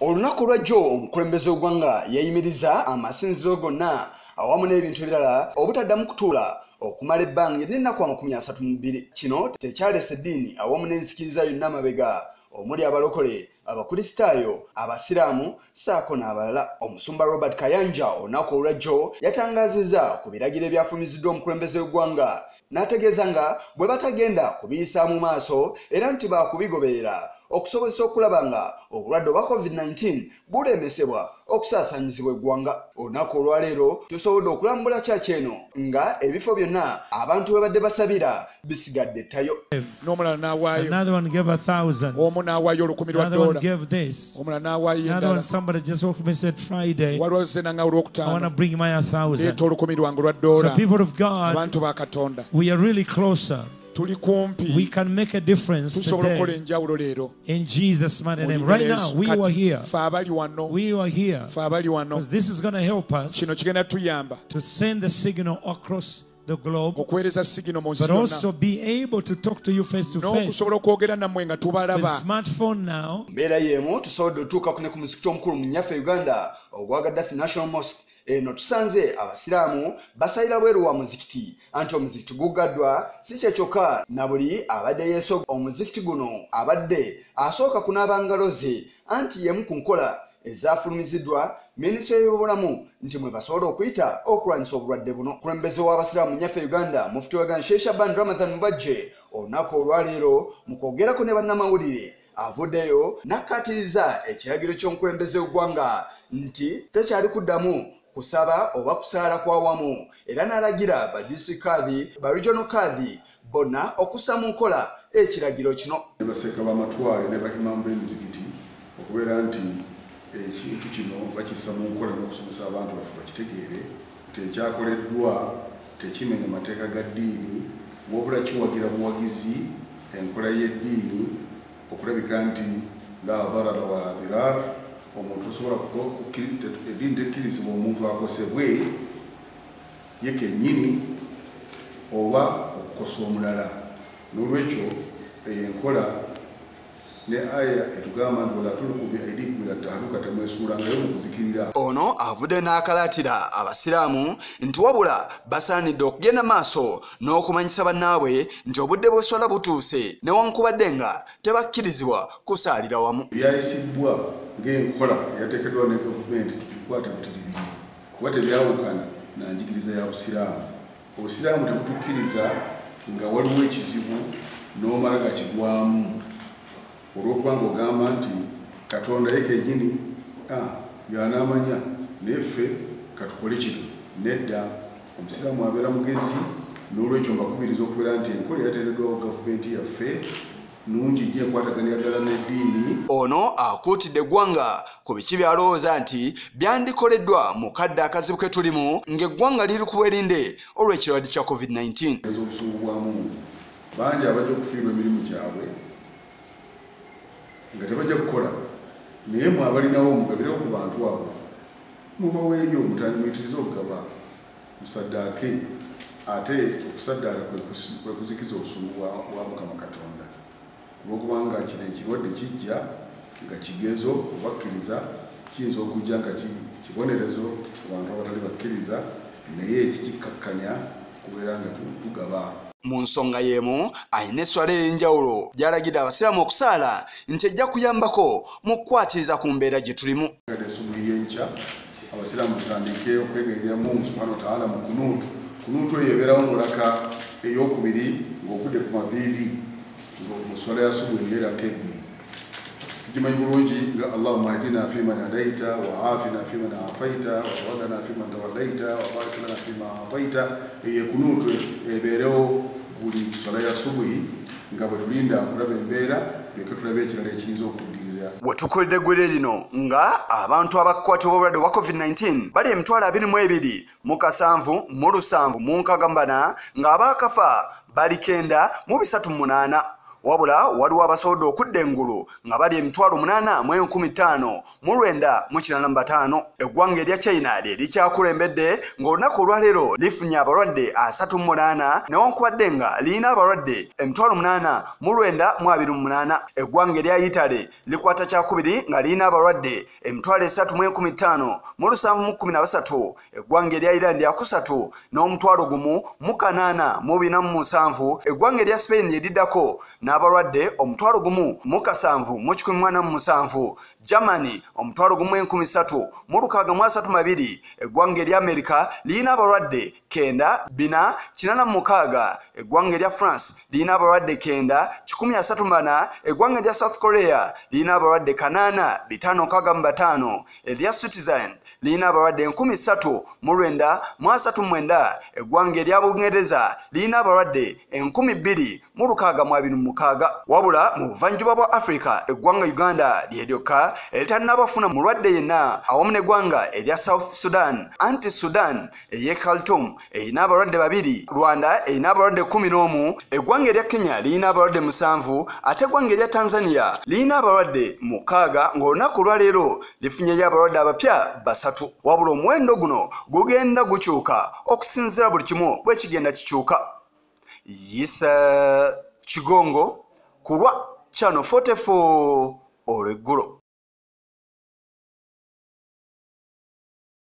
Olunaku lwajjo omukulembeze w'eggwanga yayimiriza amasinzizo gonna awamu n'ebintu ebirala obutaddamu kutuula okumala ebbanga n'ennaku 32. Kino tekyalese eddiini awamu n'enzikiriza yonna amabega omuli abalokole, abakristaayo, abasiraamu ssaako n'abalala. Omusumba Robert Kayanja olunaku olwajjo yatangazizza ku biragiro ebyafumiziddwa omukulembeze w'eggwanga n'ategeeza nga bwe batagenda kubiyisa mu maaso era nti baakubigoberera okusobozesa okulaba nga obulwadde obwa COVID-19 bulemesebwa okusaasanyizibwa eggwanga. Olunaku olwaleero tusobodde okulambula kyaki eno nga ebifo byonna abantu we badde basabira bisigadde ttayo. N'omulala n'awaayo. Another one gave $1,000. Omu n'awaayo $10,000. Another one gave this. Omulala n'awaayo Another one, endala. somebody just woke up and said Friday, Waliwo zenanga I want to olwokutaano. bring my $1,000. Leeta $10,000 lwange lwa ddoola. So people of God, Abantu ba Katonda. we are really closer. Tuli kumpi. We can make a difference Tusobola okukola today enjawulo leero. in Jesus' mighty name. Mu Right linnya now, Yesu. we Kati, are here. Ffe abali wano. We are here. Ffe abali wano. Because this is going to help us Kino kigenda tuyamba to send the signal across the globe, okuweereza sigino mu nsi but also yonna. be able to talk to you face to face. N'okusobola okwogera nammwe nga With tubalaba. smartphone now, Mbeera y'emu tusobodde otuuka ne ku muzikiti omukulu mu nnyaffe Uganda ogwa Gaddafi National Mosque. Eno tusanze abasiraamu basayira bweru wa muzikiti anti omuzikiti gugaddwa si kye kyokka na buli abadde yeesooga omuzikiti guno abadde asooka kunaaba ngalo ze anti yemu ku nkola ezaafulumiziddwa minisitule y'obulamu nti mwe basobola okuyita okulwanyisa obulwadde buno. Omukulembeze w'abasiraamu mu nnyaffe Uganda Mufti wa Uganda Sheikh Shaban Ramadhan Mubajje olunaku olwaleero mu kwogerako ne bannamawulire avuddeyo n'akkaatiriza ekiragiro ky'omukulembeze w'eggwanga nti tekyali kuddamu kusaba oba kusaala kwa wamu era n'alagira ba district kadhi ba regional kadhi bonna okussa mu nkola ekiragiro kino. Ne baseka b'amatwale ne bahimamu b'emizikiti okubeera nti ekintu kino bakissa mu nkola n'okusomesa abantu baffe bakitegeere tekyakoleddwa tekimenya mateeka ga ddiini wabula kiwagira buwagizi enkola y'eddiini okulabika nti la dharara wa dhirar omuntu osobola eddiini tekkirizibwa omuntu akosebwe ye kennyini oba okukosa omulala. N'olwekyo enkola ne aya etugamba nti wala tulqu bi aydikum ila tahluka temwesuulangayo mu kuzikirira. Ono avudde n'akalaatira abasiraamu nti wabula basaanidde okugenda maaso n'okumanyisa bannaabwe nti obudde bw'eswala butuuse newankubadde nga tebakkirizibwa kusaalira wamu. Byayisibwa ng'enkola eyateekeddwa ne gavumenti tubikwate butiribiri kuba tebyawukana na njigiriza ya busiraamu. Obusiraamu tebutukkiriza nga waliwo ekizibu n'omala nga kigwamu olw'okuba ng'ogamba nti Katonda ye kennyini y'anaamanya neffe katukole kino. Nedda, omusiraamu abeera mugezi, n'olwekyo mbakubiriza okubeera nti enkola eyateereddwawo gavumenti yaffe nungi nnyo ekwataganya ddala n'eddiini. Ono akuutidde eggwanga ku biki byalowooza nti byandikoleddwa mu kadde akazibu ke tulimu ng'eggwanga liri ku bwerinde olw'ekirwadde kya COVID-19. Ez'obusuubu bwa Mungu bangi abajja okufiirwa emirimu gyabwe nga tebajja kukola, naye mwe abalinawo omugabirewo ku bantu abo mubaweeyo mutandimuyitiriza okugaba musaddaake. Ate okusaddaaka kwe kuzikiza obusungu bwa Mukama Katonda olw'okubanga kino ekirwadde kijja nga kigezo obakkiriza kiyinza okujja nga kibonerezo ku bantu abatali bakkiriza naye kikikakkanya kubeera nga tugaba. Mu nsonga y'emu ayina esswala ey'enjawulo gy'alagidde abasiraamu okusaala nti ejja kuyambako mu kukwatiriza ku mbeera gye tulimu. Essubuhi y'enkya abasiraamu tutandike okwegayirira Mungu subhanahu wa ta'ala mu kunuutu. Kunuutu eyo ebeerawo mu laka ey'okubiri ng'ovudde ku maviivi mu swala ya subuhi ey'eraka ebbiri. Tugimanyi bulungi nga Allahumma hdina fiman hadaita wa aafina fiman aafaita wa tawaddana fiman tawallaita wa barik lana fima ataita. Eyo kunuutu ebeerewo buli swala ya subuhi nga bwe tulinda okulaba embeera tuleke tulabe ekirala ekiyinza okuddirira. We tukoledde eggwere lino nga abantu abakwatibwa obulwadde bwa COVID-19 bali 22,770 mu nkagambana nga abaakafa bali 9,308. wabula waliwo abasobodde okudda engulu nga bali 8,059,985. Eggwanga erya China lye likyakulembedde ng'olunaku olwaleero lifunye abalwadde 38 newankubadde nga lirina abalwadde 8,928. Eggwanga erya Italy likwata kyakubiri nga lirina abalwadde 3,015,713. Eggwanga erya Ireland lyakusatu n'1,847. Eggwanga erya Spain lye liddako n'abalwadde 1,717. Germany 1,013,632. Eggwanga erya America lirina abalwadde 9,486. Eggwanga erya France lirina abalwadde 9,134. Eggwanga erya South Korea lirina abalwadde 8,565. Erya Switzerland lirina abalwadde 3,939. Eggwanga erya Bungereza lirina abalwadde 2,626. Wabula mu buvanjuba bwa Africa eggwanga Uganda lye lyokka eritanabafuna mulwadde yenna awamu n'eggwanga erya South Sudan. Anti-Sudan ey'e Khartoum erina abalwadde 2. Rwanda erina abalwadde 11. Eggwanga erya Kenya lirina abalwadde 7 ate eggwanga erya Tanzania lirina abalwadde 6 ng'olunaku olwaleero lifunyeyo abalwadde abapya 3. Wabula omuwendo guno gugenda gukyuka okusinziira buli kimu bwe kigenda kikyuka. Yisa Kigongo kulwa Channel 44 olweggulo.